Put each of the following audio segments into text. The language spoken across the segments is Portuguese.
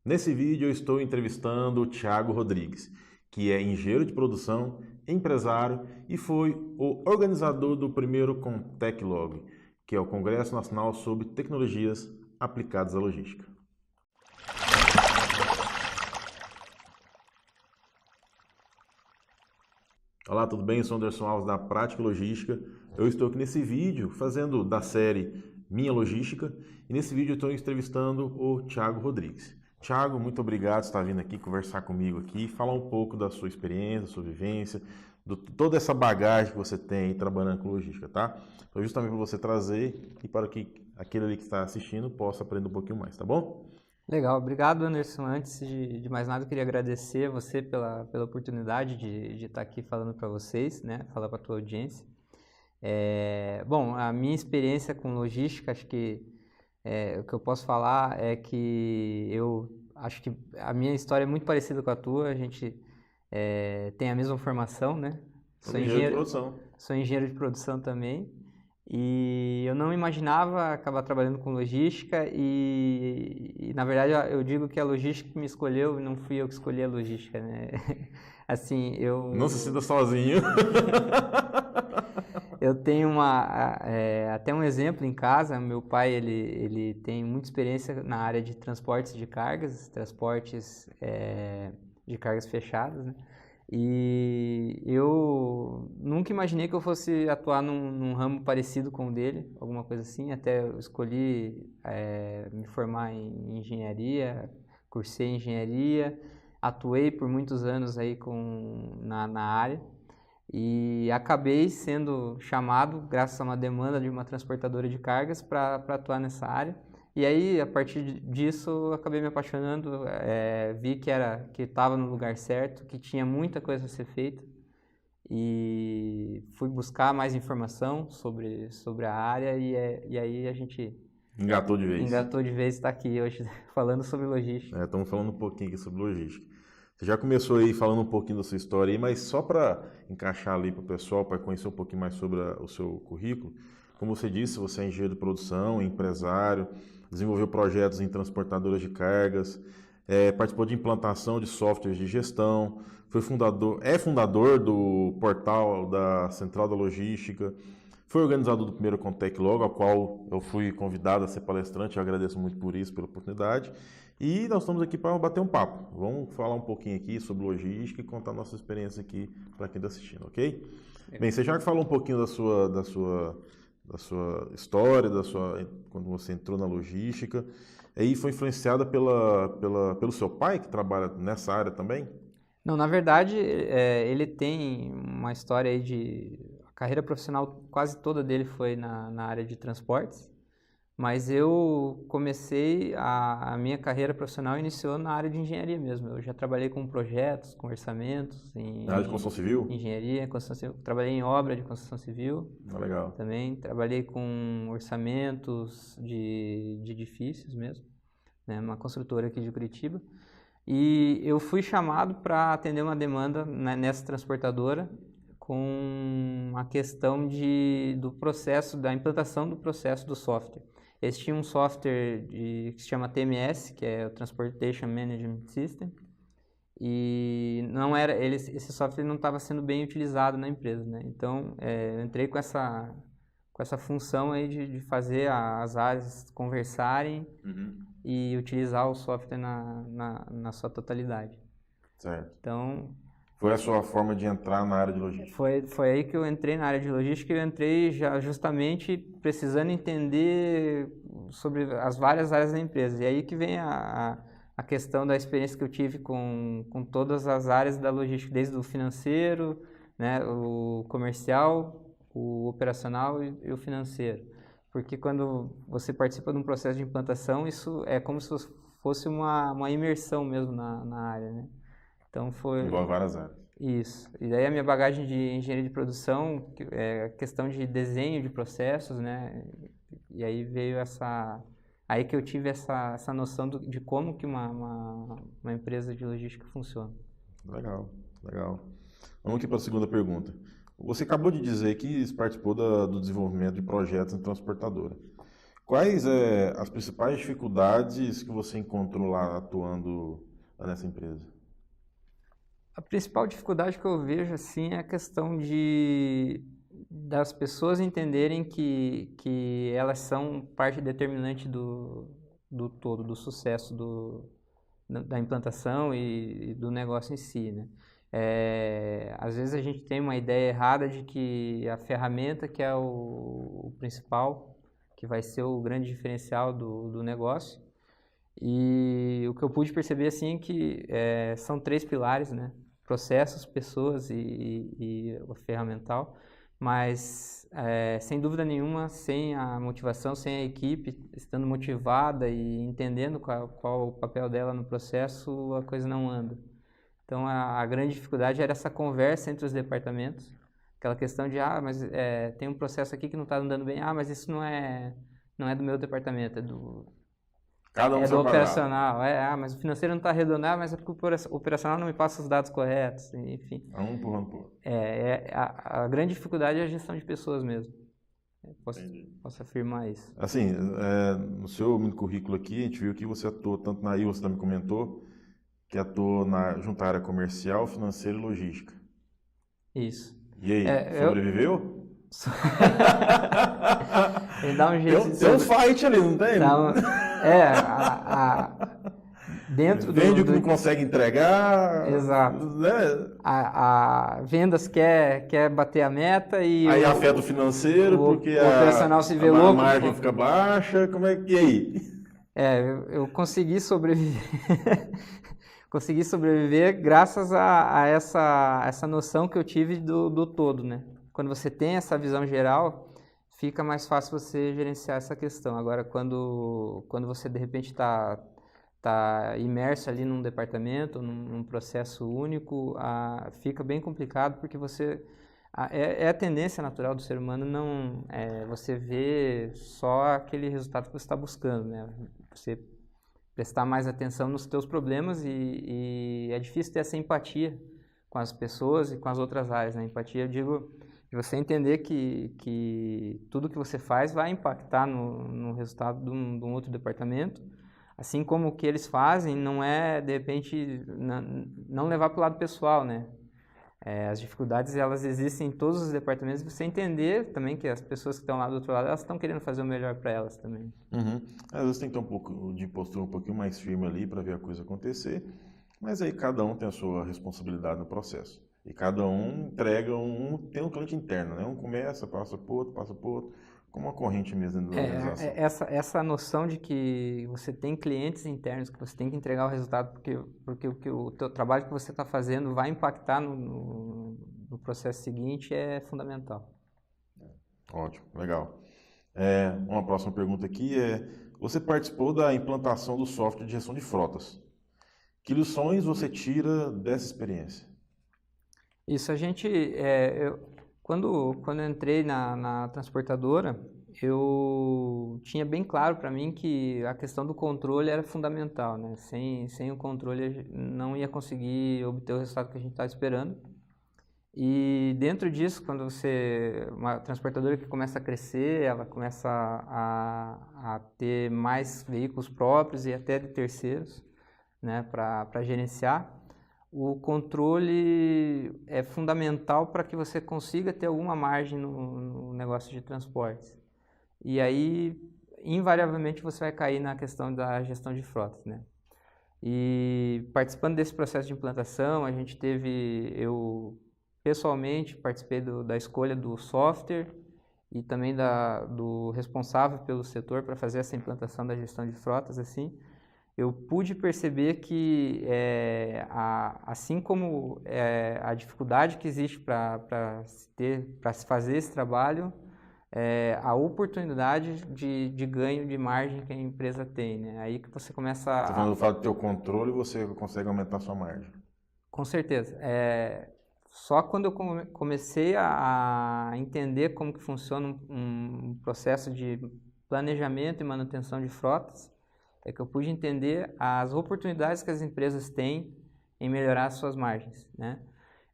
Nesse vídeo eu estou entrevistando o Thiago Rodrigues, que é engenheiro de produção, empresário e foi o organizador do primeiro Conteclog, que é o Congresso Nacional sobre Tecnologias Aplicadas à Logística. Olá, tudo bem? Eu sou Anderson Alves da Prática Logística. Eu estou aqui nesse vídeo fazendo da série Minha Logística e nesse vídeo eu estou entrevistando o Thiago Rodrigues. Thiago, muito obrigado por estar vindo aqui conversar comigo aqui, falar um pouco da sua experiência, da sua vivência, toda essa bagagem que você tem aí trabalhando com logística, tá? Então, justamente para você trazer e para que aquele ali que está assistindo possa aprender um pouquinho mais, tá bom? Legal, obrigado Anderson. Antes de mais nada, eu queria agradecer a você pela oportunidade de estar aqui falando para vocês, né? Falar para a tua audiência. Bom, a minha experiência com logística, acho que o que eu posso falar é que eu acho que a minha história é muito parecida com a tua. A gente tem a mesma formação, né? Sou engenheiro de produção. Sou engenheiro de produção também. E eu não imaginava acabar trabalhando com logística e na verdade eu digo que a logística que me escolheu, não fui eu que escolhi a logística, né? Assim, Não se sinta sozinho. eu tenho até um exemplo em casa. Meu pai, ele tem muita experiência na área de transportes de cargas, transportes de cargas fechadas, né? E eu nunca imaginei que eu fosse atuar num ramo parecido com o dele, alguma coisa assim. Até eu escolhi me formar em engenharia, cursei engenharia, atuei por muitos anos aí na área e acabei sendo chamado, graças a uma demanda de uma transportadora de cargas, para atuar nessa área. E aí, a partir disso, eu acabei me apaixonando, vi que estava no lugar certo, que tinha muita coisa a ser feita e fui buscar mais informação sobre a área e aí a gente Engatou de vez. engatou de vez estar aqui hoje falando sobre logística. Estamos falando um pouquinho aqui sobre logística. Você já começou aí falando um pouquinho da sua história aí, mas só para encaixar ali para o pessoal, para conhecer um pouquinho mais sobre o seu currículo. Como você disse, você é engenheiro de produção, empresário, desenvolveu projetos em transportadoras de cargas, participou de implantação de softwares de gestão, é fundador do portal da Central da Logística, foi organizador do primeiro Conteclog, ao qual eu fui convidado a ser palestrante. Eu agradeço muito por isso, pela oportunidade. E nós estamos aqui para bater um papo. Vamos falar um pouquinho aqui sobre logística e contar nossa experiência aqui para quem está assistindo, ok? Bem, você já falou um pouquinho da sua história, quando você entrou na logística. Aí foi influenciada pelo seu pai, que trabalha nessa área também? Não, na verdade, ele tem uma história aí a carreira profissional quase toda dele foi na área de transportes, mas eu comecei a minha carreira profissional iniciou na área de engenharia mesmo. Eu já trabalhei com projetos, com orçamentos, Na área de construção civil? engenharia, construção civil. Trabalhei em obra de construção civil Legal. também. Trabalhei com orçamentos de edifícios mesmo, né? Uma construtora aqui de Curitiba. E eu fui chamado para atender uma demanda nessa transportadora com a questão do processo, da implantação do processo do software. Eles tinham um software que se chama TMS, que é o Transportation Management System, e esse software não estava sendo bem utilizado na empresa, né? Então, eu entrei com essa função aí de fazer as áreas conversarem e utilizar o software na sua totalidade. Certo. Então, Foi a sua forma de entrar na área de logística? foi aí que eu entrei na área de logística. Eu entrei já justamente precisando entender sobre as várias áreas da empresa. E aí que vem a questão da experiência que eu tive com todas as áreas da logística, desde o financeiro, né, o comercial, o operacional e o financeiro. Porque quando você participa de um processo de implantação, isso é como se fosse uma imersão mesmo na área, né? Então foi Igual a várias áreas. isso. E daí a minha bagagem de engenharia de produção, é questão de desenho de processos, né? E aí veio aí que eu tive essa noção de como que uma empresa de logística funciona. Legal, legal. Vamos aqui para a segunda pergunta. Você acabou de dizer que participou do desenvolvimento de projetos em transportadora. Quais as principais dificuldades que você encontrou lá atuando nessa empresa? A principal dificuldade que eu vejo assim é a questão das pessoas entenderem que elas são parte determinante do todo, do sucesso da implantação e do negócio em si, né? Às vezes a gente tem uma ideia errada de que a ferramenta que é o principal, que vai ser o grande diferencial do negócio. E o que eu pude perceber assim é que são 3 pilares, né? Processos, pessoas e o ferramental, mas sem dúvida nenhuma, sem a motivação, sem a equipe estando motivada e entendendo qual o papel dela no processo, a coisa não anda. Então a grande dificuldade era essa conversa entre os departamentos, aquela questão de, mas tem um processo aqui que não está andando bem, mas isso não é do meu departamento, é Cada um do separado. operacional. Mas o financeiro não está arredondado, mas é porque o operacional não me passa os dados corretos, enfim. É um empurrando pro outro. A grande dificuldade é a gestão de pessoas mesmo. Posso afirmar isso. Assim, no seu mini currículo aqui, a gente viu que você atuou tanto na você também comentou, que atuou junto à área comercial, financeira e logística. Isso. E aí, sobreviveu? Ele dá um jeito Tem um fight ali, não tem? Dentro Vende o que não consegue entregar. Exato. Né? A vendas quer bater a meta e aí afeta o financeiro, porque o operacional se vê louco. A margem fica baixa, como é que... E aí? Eu consegui sobreviver. Consegui sobreviver graças a essa noção que eu tive do todo, né? Quando você tem essa visão geral, fica mais fácil você gerenciar essa questão. Agora, quando você de repente está imerso ali num departamento, num processo único, fica bem complicado porque é a tendência natural do ser humano não você vê só aquele resultado que você está buscando, né? Você prestar mais atenção nos teus problemas e é difícil ter essa empatia com as pessoas e com as outras áreas, né? Empatia, eu digo, de você entender que tudo que você faz vai impactar no resultado de um outro departamento, assim como o que eles fazem não é, de repente, não levar para o lado pessoal, né? As dificuldades, elas existem em todos os departamentos, você entender também que as pessoas que estão lá do outro lado, elas estão querendo fazer o melhor para elas também. Uhum. Às vezes tem que ter um pouco de postura um pouquinho mais firme ali para ver a coisa acontecer, mas aí cada um tem a sua responsabilidade no processo. E cada um entrega, tem um cliente interno, né? Um começa, passa para o outro, como uma corrente mesmo da organização. Essa noção de que você tem clientes internos, que você tem que entregar o resultado, porque o teu trabalho que você está fazendo vai impactar no processo seguinte é fundamental. Ótimo, legal. Uma próxima pergunta aqui você participou da implantação do software de gestão de frotas. Que lições você tira dessa experiência? Isso, quando eu entrei na transportadora, eu tinha bem claro para mim que a questão do controle era fundamental, né? Sem o controle não ia conseguir obter o resultado que a gente estava esperando. E dentro disso, quando uma transportadora que começa a crescer, ela começa a ter mais veículos próprios e até de terceiros, né, para gerenciar. O controle é fundamental para que você consiga ter alguma margem no negócio de transportes. E aí, invariavelmente, você vai cair na questão da gestão de frotas, né? E participando desse processo de implantação, eu pessoalmente participei da escolha do software e também do responsável pelo setor para fazer essa implantação da gestão de frotas, assim. Eu pude perceber que, assim como a dificuldade que existe para se fazer esse trabalho, a oportunidade de ganho de margem que a empresa tem, né? Aí que você começa a... Você falando do fato de ter o controle, você consegue aumentar a sua margem. Com certeza. Só quando eu comecei a entender como que funciona um processo de planejamento e manutenção de frotas, é que eu pude entender as oportunidades que as empresas têm em melhorar as suas margens, né?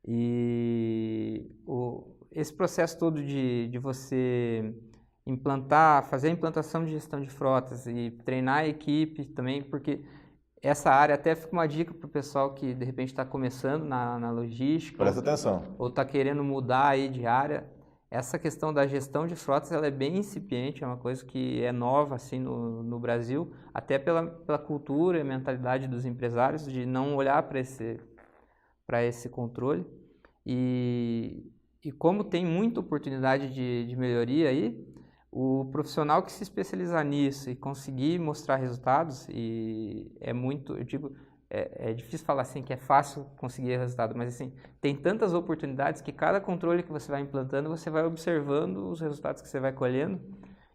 E esse processo todo de você fazer a implantação de gestão de frotas e treinar a equipe também, porque essa área até fica uma dica para o pessoal que de repente está começando na logística. Presta atenção. Ou está querendo mudar aí de área. Essa questão da gestão de frotas ela é bem incipiente, é uma coisa que é nova assim no Brasil, até pela cultura e mentalidade dos empresários de não olhar para esse controle. E como tem muita oportunidade de melhoria aí, o profissional que se especializar nisso e conseguir mostrar resultados, e é muito, eu digo, é difícil falar assim que é fácil conseguir resultado, mas assim, tem tantas oportunidades que cada controle que você vai implantando, você vai observando os resultados que você vai colhendo,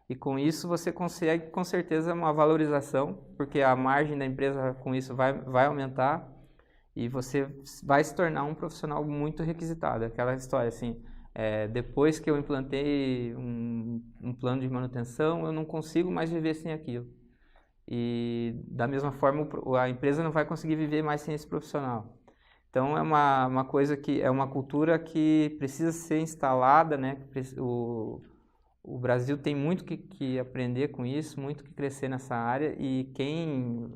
e com isso você consegue com certeza uma valorização, porque a margem da empresa com isso vai aumentar, e você vai se tornar um profissional muito requisitado. Aquela história assim, depois que eu implantei um plano de manutenção, eu não consigo mais viver sem aquilo. E da mesma forma a empresa não vai conseguir viver mais sem esse profissional. Então é uma coisa que é uma cultura que precisa ser instalada, né? O Brasil tem muito que aprender com isso, muito que crescer nessa área, e quem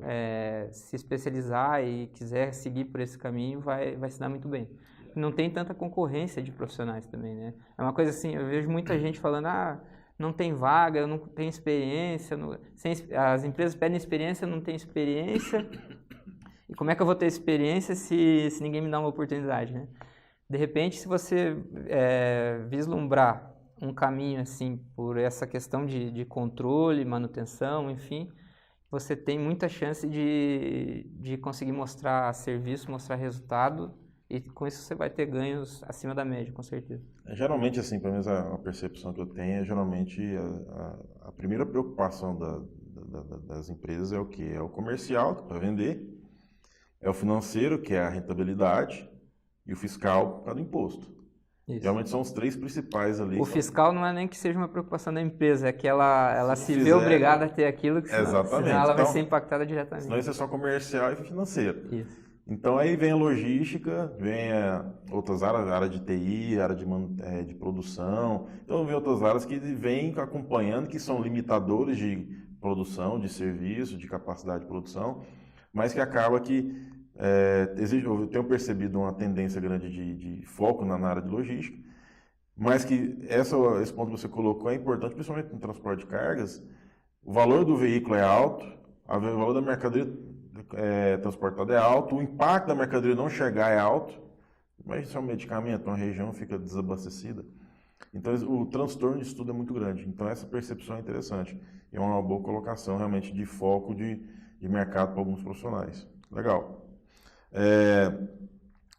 se especializar e quiser seguir por esse caminho vai se dar muito bem. Não tem tanta concorrência de profissionais também, né? É uma coisa assim, eu vejo muita gente falando, não tem vaga, eu não tenho experiência, as empresas pedem experiência, eu não tenho experiência, e como é que eu vou ter experiência se ninguém me dá uma oportunidade, né? De repente, se você vislumbrar um caminho assim por essa questão de controle, manutenção, enfim, você tem muita chance de conseguir mostrar serviço, mostrar resultado, e com isso você vai ter ganhos acima da média, com certeza. Geralmente, assim, pelo menos a percepção que eu tenho, geralmente a primeira preocupação das empresas é o quê? É o comercial, que é para vender, é o financeiro, que é a rentabilidade, e o fiscal, por causa do imposto. Isso. Geralmente são os três principais ali. O fiscal não é nem que seja uma preocupação da empresa, é que ela se vê obrigada a ter aquilo, que senão ela vai ser impactada diretamente. Senão isso é só comercial e financeiro. Isso. Então aí vem a logística, vem outras áreas, área de TI, área de produção. Então vem outras áreas que vêm acompanhando, que são limitadores de produção, de serviço, de capacidade de produção, mas que acaba que eu tenho percebido uma tendência grande de foco na área de logística, mas que esse ponto que você colocou é importante, principalmente no transporte de cargas. O valor do veículo é alto, o valor da mercadoria transportada é alto, o impacto da mercadoria não chegar é alto, mas isso é um medicamento, uma região fica desabastecida. Então o transtorno disso tudo é muito grande. Então essa percepção é interessante. É uma boa colocação realmente de foco de mercado para alguns profissionais. Legal.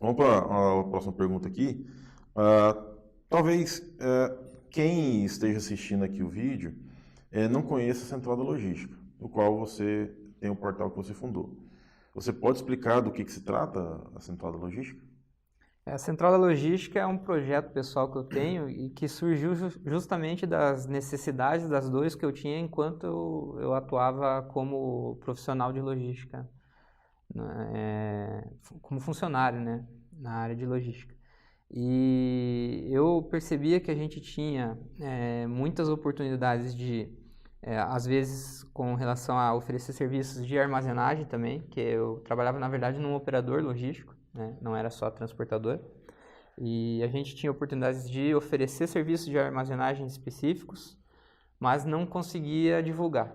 Vamos para a próxima pergunta aqui. Talvez quem esteja assistindo aqui o vídeo não conheça a Central da Logística, no qual você tem um portal que você fundou. Você pode explicar do que se trata a Central da Logística? A Central da Logística é um projeto pessoal que eu tenho e que surgiu justamente das necessidades, das dores que eu tinha enquanto eu atuava como profissional de logística, como funcionário, né, na área de logística. E eu percebia que a gente tinha muitas oportunidades às vezes com relação a oferecer serviços de armazenagem também, que eu trabalhava na verdade num operador logístico, né? Não era só transportador, e a gente tinha oportunidades de oferecer serviços de armazenagem específicos, mas não conseguia divulgar.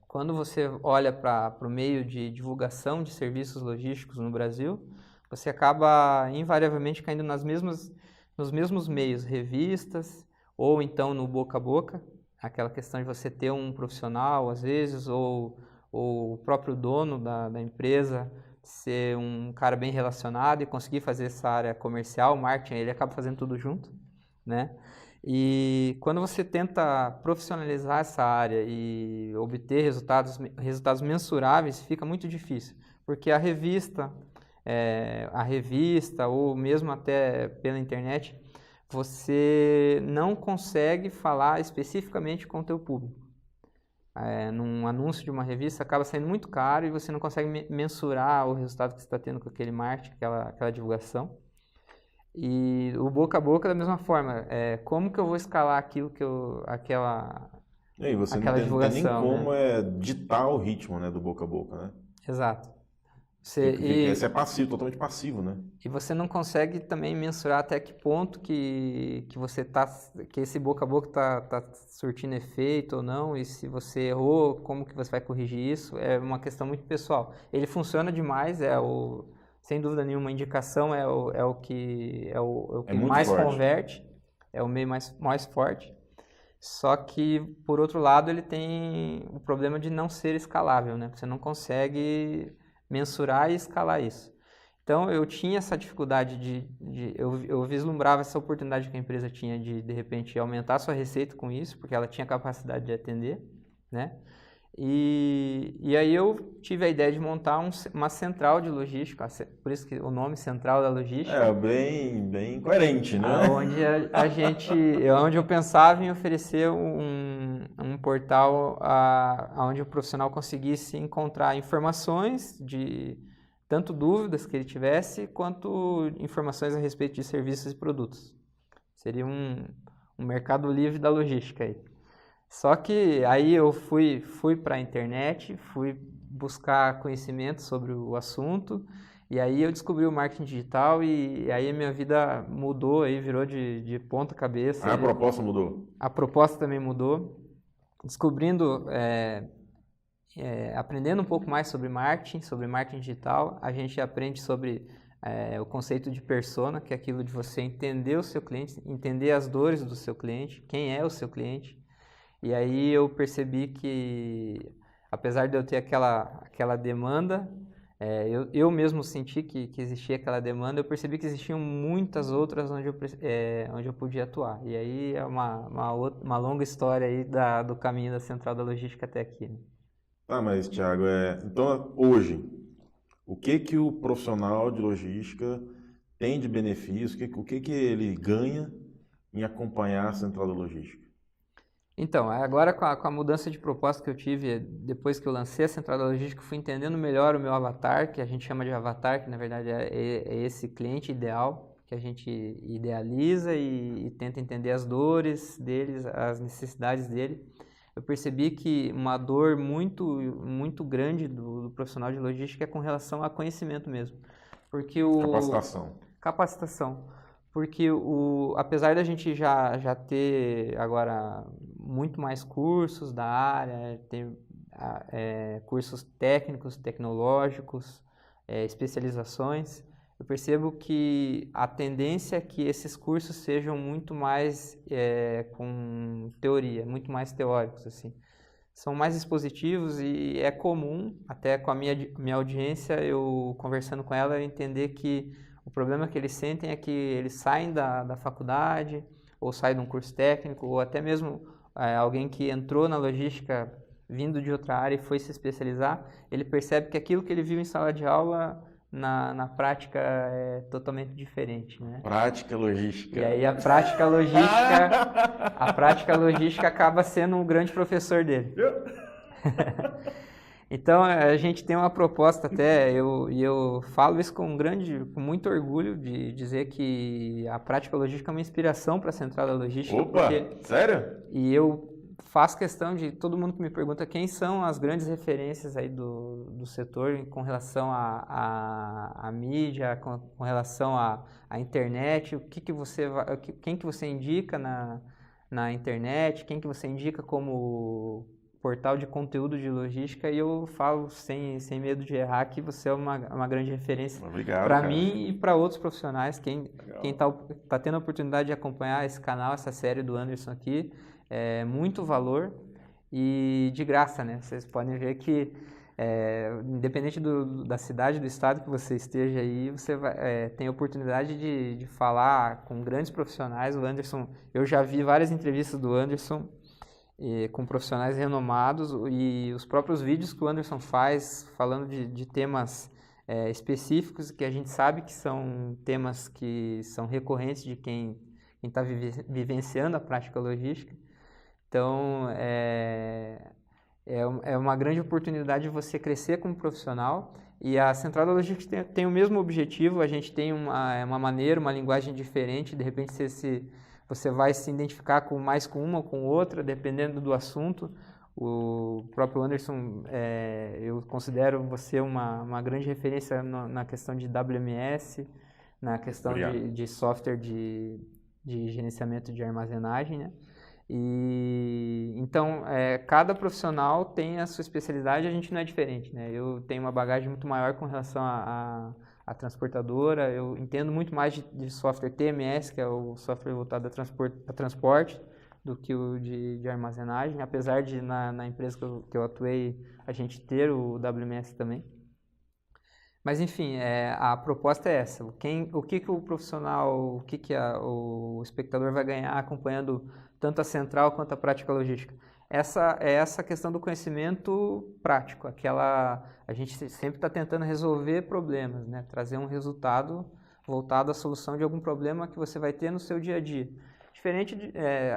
Quando você olha para o meio de divulgação de serviços logísticos no Brasil, você acaba invariavelmente caindo nos mesmos meios, revistas, ou então no boca a boca, aquela questão de você ter um profissional, às vezes, ou o próprio dono da empresa ser um cara bem relacionado e conseguir fazer essa área comercial, marketing, ele acaba fazendo tudo junto, né? E quando você tenta profissionalizar essa área e obter resultados mensuráveis, fica muito difícil, porque a revista ou mesmo até pela internet, você não consegue falar especificamente com o teu público. Num anúncio de uma revista acaba saindo muito caro e você não consegue mensurar o resultado que você está tendo com aquele marketing, aquela divulgação. E o boca a boca da mesma forma. Como que eu vou escalar aquilo E aí, você aquela não tem nem divulgação, né? como ditar o ritmo, né, do boca a boca, né? Exato. Esse é passivo, totalmente passivo, né? E você não consegue também mensurar até que ponto que que esse boca a boca tá surtindo efeito ou não, e se você errou, como que você vai corrigir isso, é uma questão muito pessoal. Ele funciona demais, sem dúvida nenhuma, a indicação é o É que muito mais forte. converte, é o meio mais forte. Só que, por outro lado, ele tem o problema de não ser escalável, né? Você não consegue mensurar e escalar isso. Então, eu tinha essa dificuldade eu vislumbrava essa oportunidade que a empresa tinha de repente, aumentar a sua receita com isso, porque ela tinha capacidade de atender, né? E aí eu tive a ideia de montar uma central de logística, por isso que o nome Central da Logística, Bem coerente, né? onde eu pensava em oferecer um portal onde o profissional conseguisse encontrar informações tanto dúvidas que ele tivesse, quanto informações a respeito de serviços e produtos. Seria um mercado livre da logística aí. Só que aí eu fui para a internet, fui buscar conhecimento sobre o assunto, e aí eu descobri o marketing digital e aí a minha vida mudou, aí virou de ponta cabeça. A proposta mudou. A proposta também mudou. Descobrindo, aprendendo um pouco mais sobre marketing digital, a gente aprende sobre o conceito de persona, que é aquilo de você entender o seu cliente, entender as dores do seu cliente, quem é o seu cliente. E aí eu percebi que, apesar de eu ter aquela demanda, eu mesmo senti que existia aquela demanda, eu percebi que existiam muitas outras onde eu podia atuar. E aí é uma longa história aí do caminho da Central da Logística até aqui, né? Ah, mas, Thiago, então hoje, o que o profissional de logística tem de benefício? O que ele ganha em acompanhar a Central da Logística? Então, agora com a mudança de proposta que eu tive depois que eu lancei a Central da Logística, eu fui entendendo melhor o meu avatar, que a gente chama de avatar, que na verdade é esse cliente ideal, que a gente idealiza e tenta entender as dores deles, as necessidades dele. Eu percebi que uma dor muito, muito grande do profissional de logística é com relação a conhecimento mesmo. Porque Capacitação. Porque apesar da gente já ter agora muito mais cursos da área, ter cursos técnicos, tecnológicos, especializações, eu percebo que a tendência é que esses cursos sejam muito mais com teoria, muito mais teóricos, assim. São mais expositivos e é comum, até com a minha audiência, eu conversando com ela, entender que o problema que eles sentem é que eles saem da faculdade, ou saem de um curso técnico, ou até mesmo alguém que entrou na logística vindo de outra área e foi se especializar, ele percebe que aquilo que ele viu em sala de aula, na prática, é totalmente diferente, né? Prática logística. E aí a prática logística acaba sendo um grande professor dele. Então, a gente tem uma proposta até, eu falo isso com muito orgulho de dizer que a prática logística é uma inspiração para a Central da Logística. Opa, sério? E eu faço questão de todo mundo que me pergunta quem são as grandes referências aí do setor com relação à mídia, com relação à internet, quem que você indica na internet, quem que você indica como portal de conteúdo de logística, e eu falo sem medo de errar que você é uma grande referência para mim e para outros profissionais. Quem tá tendo a oportunidade de acompanhar esse canal, essa série do Anderson aqui, é muito valor e de graça, né? Vocês podem ver que independente da cidade, do estado que você esteja aí, você tem a oportunidade de falar com grandes profissionais. O Anderson, eu já vi várias entrevistas do Anderson com profissionais renomados, e os próprios vídeos que o Anderson faz falando de temas específicos que a gente sabe que são temas que são recorrentes de quem está vivenciando a prática logística. Então, é uma grande oportunidade de você crescer como profissional E a central da logística tem o mesmo objetivo, a gente tem uma maneira, uma linguagem diferente, de repente você vai se identificar mais com uma ou com outra, dependendo do assunto. O próprio Anderson, eu considero você uma grande referência na questão de WMS, na questão de software de gerenciamento de armazenagem, né? E então cada profissional tem a sua especialidade, a gente não é diferente, né? Eu tenho uma bagagem muito maior com relação à transportadora, eu entendo muito mais de software TMS, que é o software voltado a transporte, do que o de armazenagem, apesar de na empresa que eu atuei a gente ter o WMS também. Mas enfim, a proposta é essa. O que o profissional, o o espectador vai ganhar acompanhando tanto a central quanto a prática logística? Essa questão do conhecimento prático, a gente sempre está tentando resolver problemas, né? Trazer um resultado voltado à solução de algum problema que você vai ter no seu dia a dia.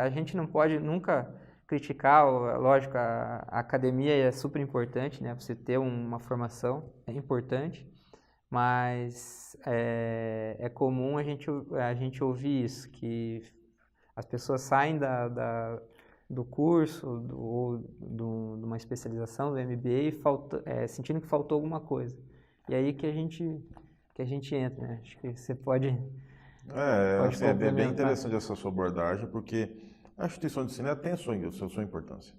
A gente não pode nunca criticar, lógico, a academia é super importante, né? Você ter uma formação é importante. Mas é comum a gente ouvir isso, que as pessoas saem do curso ou de uma especialização, do MBA, sentindo que faltou alguma coisa. E aí que a gente entra, né? Acho que você pode Assim, é bem interessante essa sua abordagem, porque a instituição de ensino tem a sua importância.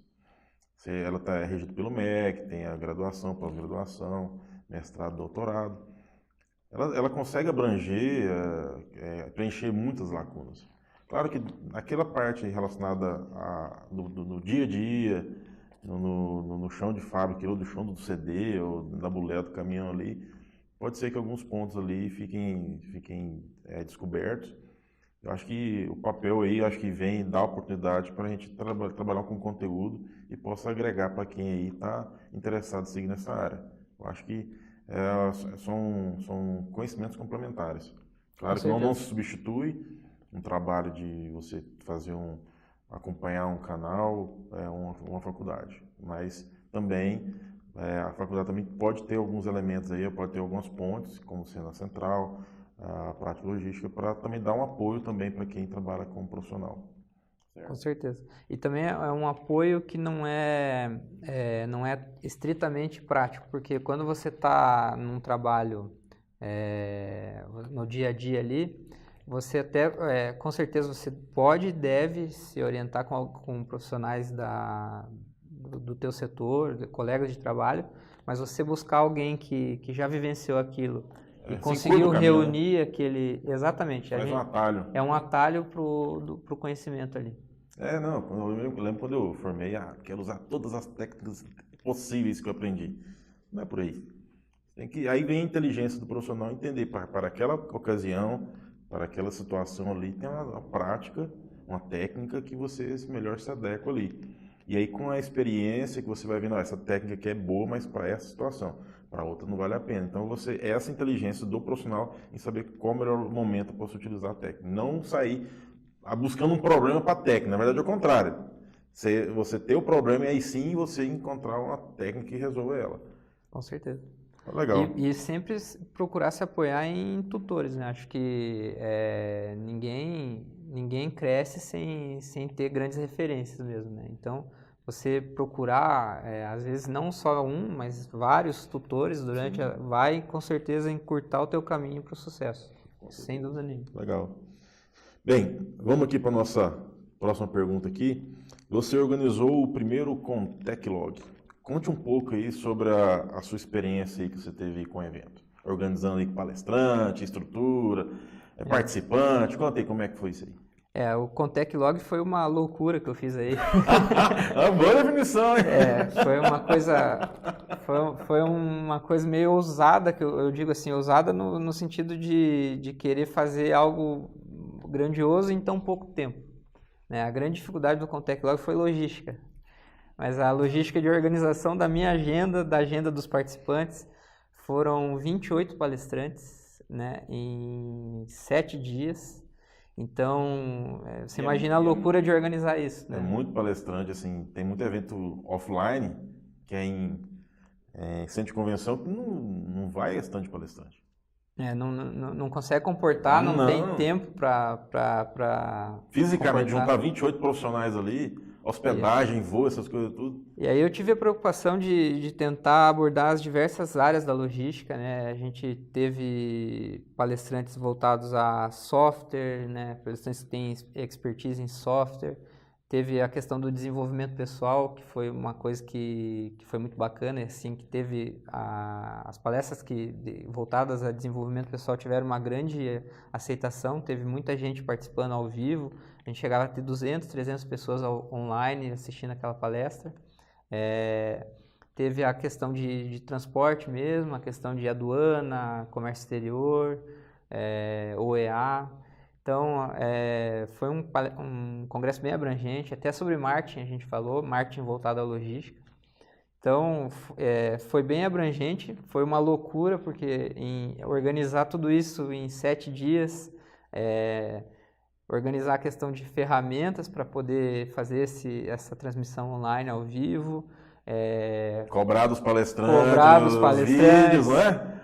Ela está regida pelo MEC, tem a graduação, pós-graduação, mestrado, doutorado. Ela consegue abranger, preencher muitas lacunas. Claro que aquela parte relacionada no dia a dia, no chão de fábrica, ou do chão do CD, ou da boleia do caminhão ali, pode ser que alguns pontos ali fiquem descobertos. Eu acho que o papel aí, vem dar oportunidade para a gente trabalhar com conteúdo e possa agregar para quem aí está interessado em seguir nessa área. Eu acho que são conhecimentos complementares. Claro que não se substitui um trabalho de você acompanhar um canal, uma faculdade, mas também a faculdade também pode ter alguns elementos aí, pode ter algumas pontes, como sendo a central, a prática logística, para também dar um apoio também para quem trabalha como profissional. Com certeza. E também é um apoio que não é estritamente prático, porque quando você está num trabalho no dia a dia ali, você até, com certeza, você pode e deve se orientar com profissionais do teu setor, colegas de trabalho, mas você buscar alguém que já vivenciou aquilo e conseguiu reunir aquele... Exatamente. Faz um atalho. É um atalho para o conhecimento ali. Eu lembro quando eu formei, quero usar todas as técnicas possíveis que eu aprendi. Não é por aí. Aí vem a inteligência do profissional entender para aquela ocasião, para aquela situação ali, tem uma prática, uma técnica que você melhor se adequa ali. E aí com a experiência que você vai vendo, essa técnica aqui é boa, mas para essa situação, para outra não vale a pena. Então essa inteligência do profissional em saber qual o melhor momento para você utilizar a técnica. Não sair buscando um problema para a técnica, na verdade é o contrário. Você ter o problema e aí sim você encontrar uma técnica que resolva ela. Com certeza. Legal. E sempre procurar se apoiar em tutores, né? Acho que ninguém cresce sem ter grandes referências mesmo, né? Então, você procurar, às vezes não só mas vários tutores vai com certeza encurtar o teu caminho para o sucesso, sem dúvida nenhuma. Legal. Bem, vamos aqui para a nossa próxima pergunta aqui. Você organizou o primeiro Conteclog. Conte um pouco aí sobre a sua experiência aí que você teve com o evento. Organizando aí palestrante, estrutura, participante. Conta aí como é que foi isso aí. O Conteclog foi uma loucura que eu fiz aí. Boa definição, hein? Foi uma coisa meio ousada, que eu digo assim, ousada no sentido de querer fazer algo grandioso em tão pouco tempo. Né? A grande dificuldade do Conteclog foi logística. Mas a logística de organização da minha agenda, da agenda dos participantes, foram 28 palestrantes, né, em 7 dias. Então, você imagina a loucura de organizar isso. Né? É muito palestrante, assim, tem muito evento offline, que é em centro de convenção, que não não vai restante palestrante. Não consegue comportar, não tem tempo para fisicamente, comportar. juntar 28 profissionais ali, hospedagem, voo, essas coisas tudo. E aí eu tive a preocupação de tentar abordar as diversas áreas da logística, né? A gente teve palestrantes voltados a software, né? Palestrantes que têm expertise em software. Teve a questão do desenvolvimento pessoal, que foi uma coisa que foi muito bacana, assim, que teve as palestras voltadas a desenvolvimento pessoal tiveram uma grande aceitação, teve muita gente participando ao vivo, a gente chegava a ter 200, 300 pessoas online assistindo aquela palestra. Teve a questão de transporte mesmo, a questão de aduana, comércio exterior, OEA. Então, foi um congresso bem abrangente, até sobre marketing a gente falou, marketing voltado à logística. Então, foi bem abrangente, foi uma loucura, porque organizar tudo isso em 7 dias, organizar a questão de ferramentas para poder fazer essa transmissão online ao vivo, cobrar dos palestrantes, vídeos, né?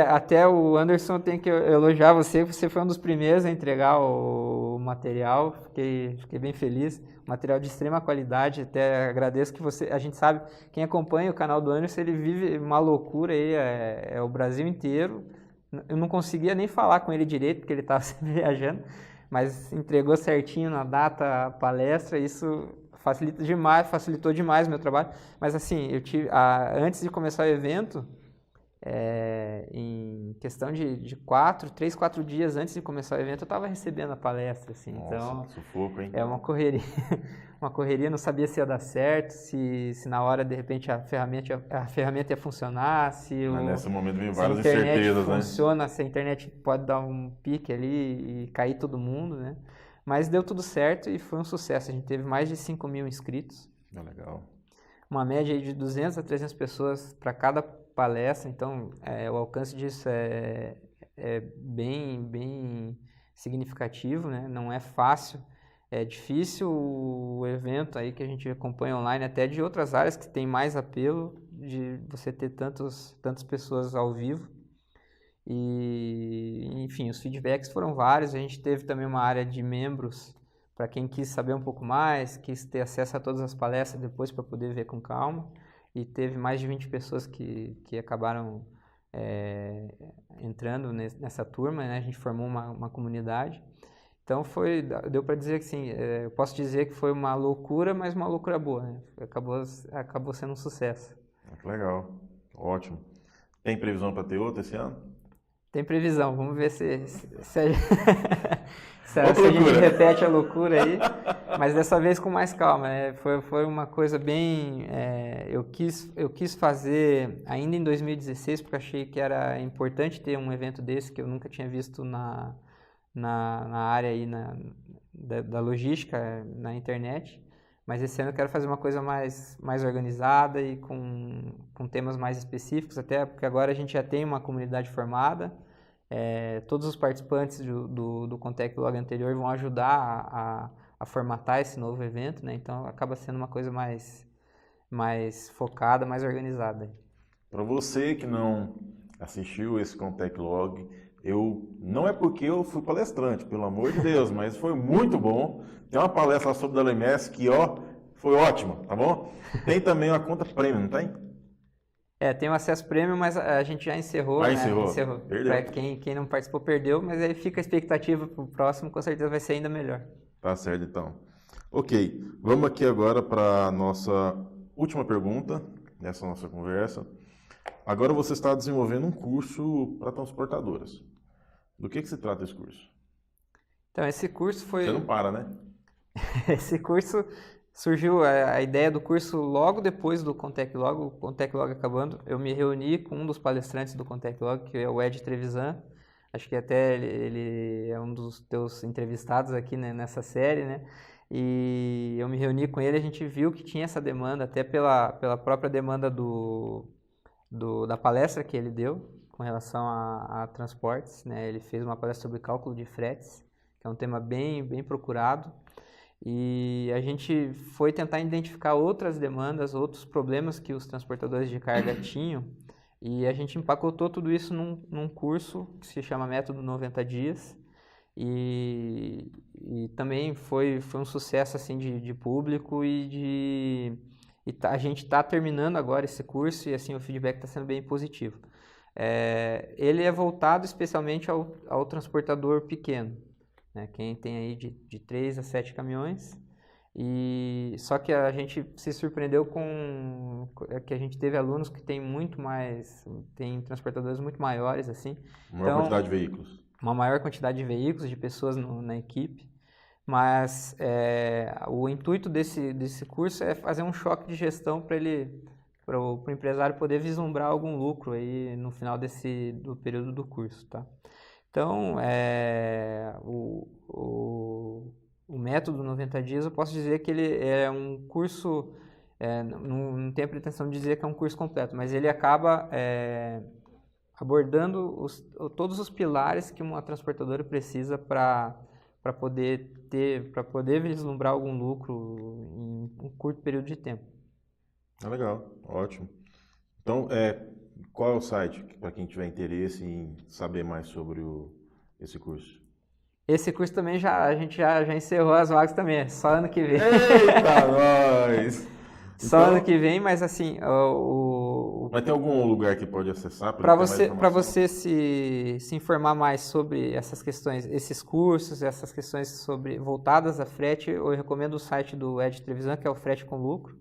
Até o Anderson tem que elogiar você foi um dos primeiros a entregar o material, fiquei bem feliz, material de extrema qualidade, até agradeço que a gente sabe, quem acompanha o canal do Anderson, ele vive uma loucura aí, é o Brasil inteiro, eu não conseguia nem falar com ele direito, porque ele estava sempre viajando, mas entregou certinho na data a palestra, isso facilitou demais o meu trabalho. Mas assim, antes de começar o evento, em questão de 3, 4 dias antes de começar o evento, eu estava recebendo a palestra, assim. Nossa, então que sufoco, hein? É uma correria, não sabia se ia dar certo, se na hora de repente a ferramenta ia funcionar, nesse momento vem se a várias internet incertezas, funciona, né? se a internet pode dar um pique ali e cair todo mundo, né? Mas deu tudo certo e foi um sucesso. A gente teve mais de 5.000 inscritos. Legal. Uma média de 200 a 300 pessoas para cada palestra. Então, o alcance disso é bem significativo, né? Não é fácil. É difícil o evento aí que a gente acompanha online, até de outras áreas que tem mais apelo de você ter tantas pessoas ao vivo. E, enfim, os feedbacks foram vários. A gente teve também uma área de membros para quem quis saber um pouco mais, quis ter acesso a todas as palestras depois para poder ver com calma. E teve mais de 20 pessoas que acabaram entrando nessa turma, né? A gente formou uma comunidade. Então deu para dizer que sim, eu posso dizer que foi uma loucura, mas uma loucura boa, né? Acabou sendo um sucesso. Legal, ótimo. Tem previsão para ter outro esse ano? Tem previsão, vamos ver se a gente repete a loucura aí, mas dessa vez com mais calma, né? Foi uma coisa bem... eu quis fazer ainda em 2016, porque achei que era importante ter um evento desse, que eu nunca tinha visto na área aí da logística, na internet, mas esse ano eu quero fazer uma coisa mais organizada e com temas mais específicos, até porque agora a gente já tem uma comunidade formada, todos os participantes do Conteclog anterior vão ajudar a formatar esse novo evento, né? Então acaba sendo uma coisa mais focada, mais organizada. Para você que não assistiu esse Conteclog, não é porque eu fui palestrante, pelo amor de Deus, mas foi muito bom. Tem uma palestra sobre o LMS que, foi ótima, tá bom? Tem também uma conta premium, não tem? Tem um acesso premium, mas a gente já encerrou. Encerrou. Perdeu. Pra quem não participou, perdeu, mas aí fica a expectativa para o próximo, com certeza vai ser ainda melhor. Tá certo, então. Ok, vamos aqui agora para a nossa última pergunta nessa nossa conversa. Agora você está desenvolvendo um curso para transportadoras. Do que se trata esse curso? Então, esse curso foi... Você não para, né? Esse curso surgiu, a ideia do curso logo depois do Conteclog, o Conteclog acabando. Eu me reuni com um dos palestrantes do Conteclog, que é o Ed Trevisan. Acho que até ele é um dos teus entrevistados aqui, né, nessa série, né? E eu me reuni com ele, a gente viu que tinha essa demanda, até pela própria demanda da palestra que ele deu com relação a transportes, né? Ele fez uma palestra sobre cálculo de fretes, que é um tema bem procurado, e a gente foi tentar identificar outras demandas, outros problemas que os transportadores de carga tinham E a gente empacotou tudo isso num curso que se chama Método 90 Dias. E também foi um sucesso assim de público a gente está terminando agora esse curso e assim o feedback está sendo bem positivo. Ele é voltado especialmente ao transportador pequeno, né? Quem tem aí de 3 a 7 caminhões. Só que a gente se surpreendeu com que a gente teve alunos que tem transportadores muito maiores assim. Maior quantidade de veículos. Uma maior quantidade de veículos, de pessoas na equipe, mas o intuito desse curso é fazer um choque de gestão para o empresário poder vislumbrar algum lucro aí no final do período do curso, tá? Então, o método 90 dias, eu posso dizer que ele é um curso, não tenho a pretensão de dizer que é um curso completo, mas ele acaba abordando todos os pilares que uma transportadora precisa para poder vislumbrar algum lucro em um curto período de tempo. Legal, ótimo. Então, qual é o site para quem tiver interesse em saber mais sobre esse curso? Esse curso também a gente já encerrou as vagas também, só ano que vem. Eita, nós! Só ano que vem, mas assim, Mas tem algum lugar que pode acessar para você se informar mais sobre essas questões, esses cursos, essas questões voltadas a frete, eu recomendo o site do Ed Trevisan, que é o Frete com Lucro.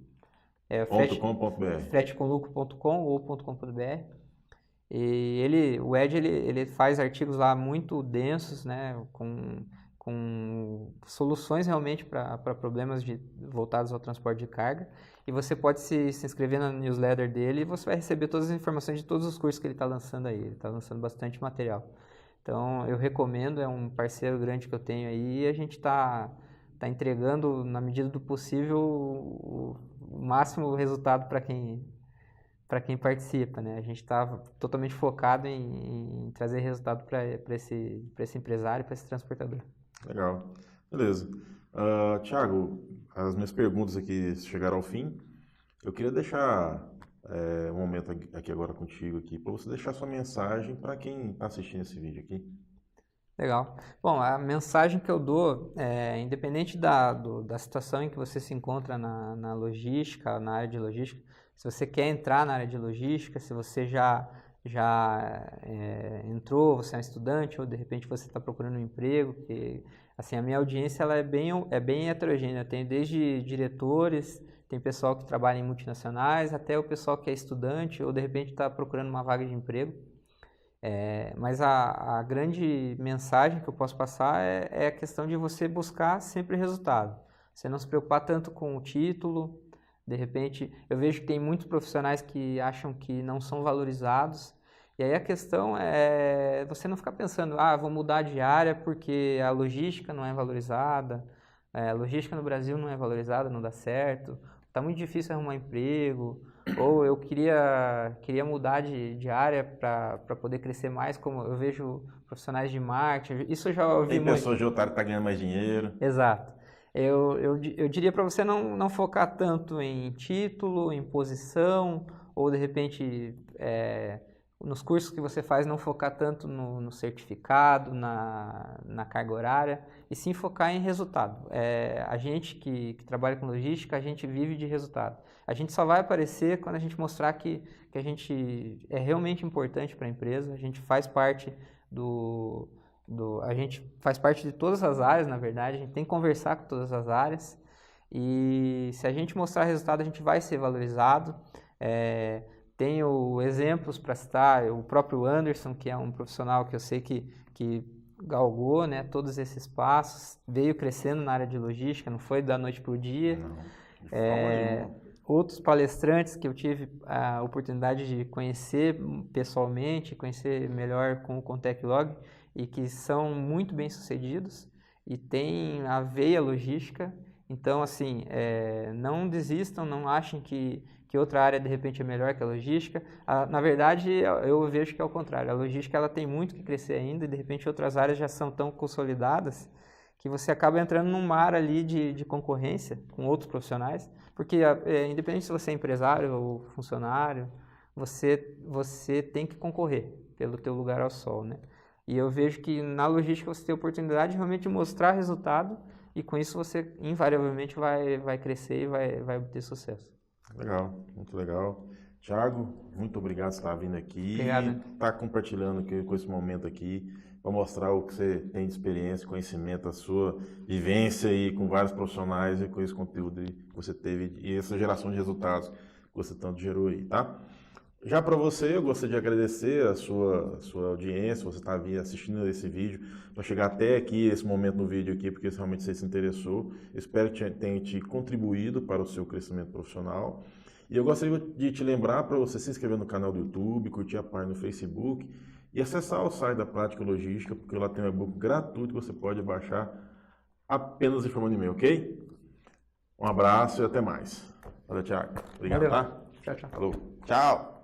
.com.br. fretecomlucro.com ou .com.br. E o Ed ele faz artigos lá muito densos, né, com soluções realmente para problemas voltados ao transporte de carga. E você pode se inscrever na newsletter dele e você vai receber todas as informações de todos os cursos que ele está lançando aí. Ele está lançando bastante material. Então, eu recomendo, é um parceiro grande que eu tenho aí e a gente está entregando, na medida do possível, o máximo resultado para quem participa, né? A gente está totalmente focado em trazer resultado para esse empresário, para esse transportador. Legal. Beleza. Thiago, as minhas perguntas aqui chegaram ao fim. Eu queria deixar um momento aqui agora contigo aqui para você deixar sua mensagem para quem está assistindo esse vídeo aqui. Legal. Bom, a mensagem que eu dou, independente da situação em que você se encontra na logística, na área de logística, se você quer entrar na área de logística, se você já entrou, você é um estudante ou de repente você está procurando um emprego, que assim, a minha audiência ela é bem heterogênea, tem desde diretores, tem pessoal que trabalha em multinacionais, até o pessoal que é estudante ou de repente está procurando uma vaga de emprego. Mas a grande mensagem que eu posso passar é a questão de você buscar sempre resultado. Você não se preocupar tanto com o título. De repente, eu vejo que tem muitos profissionais que acham que não são valorizados. E aí a questão é você não ficar pensando, vou mudar de área porque a logística não é valorizada, a logística no Brasil não é valorizada, não dá certo, está muito difícil arrumar emprego, ou eu queria mudar de área para poder crescer mais, como eu vejo profissionais de marketing, isso eu já ouvi muito. Tem pessoas de otário que estão ganhando mais dinheiro. Exato. Eu diria para você não focar tanto em título, em posição, ou de repente nos cursos que você faz não focar tanto no certificado, na carga horária, e sim focar em resultado. A gente que trabalha com logística, a gente vive de resultado. A gente só vai aparecer quando a gente mostrar que a gente é realmente importante para a empresa, a gente faz parte a gente faz parte de todas as áreas, na verdade, a gente tem que conversar com todas as áreas e se a gente mostrar resultado, a gente vai ser valorizado. Tenho exemplos para citar, o próprio Anderson, que é um profissional que eu sei que galgou, né, todos esses passos, veio crescendo na área de logística, não foi da noite para o dia. Não, de forma nenhuma. Outros palestrantes que eu tive a oportunidade de conhecer pessoalmente, conhecer melhor com o Conteclog, e que são muito bem sucedidos e têm a veia logística. Então, assim, não desistam, não achem que outra área de repente é melhor que a logística. Na verdade, eu vejo que é o contrário. A logística ela tem muito que crescer ainda e de repente outras áreas já são tão consolidadas que você acaba entrando num mar ali de concorrência com outros profissionais, porque independente se você é empresário ou funcionário você tem que concorrer pelo teu lugar ao sol, né? E eu vejo que na logística você tem a oportunidade de realmente mostrar resultado e com isso você invariavelmente vai crescer e vai obter sucesso. Legal, muito legal. Thiago, muito obrigado por estar vindo aqui Obrigado. e estar compartilhando com esse momento aqui para mostrar o que você tem de experiência, conhecimento, a sua vivência e com vários profissionais e com esse conteúdo que você teve e essa geração de resultados que você tanto gerou aí, tá? Já para você, eu gostaria de agradecer a sua audiência, você está assistindo esse vídeo, para chegar até aqui, esse momento no vídeo aqui, porque realmente você se interessou. Espero que tenha te contribuído para o seu crescimento profissional. E eu gostaria de te lembrar para você se inscrever no canal do YouTube, curtir a página no Facebook e acessar o site da Prática Logística, porque lá tem um e-book gratuito que você pode baixar apenas em forma de e-mail, ok? Um abraço e até mais. Valeu, Thiago. Obrigado, Valeu. tá? Tchau, tchau. Falou. Tchau.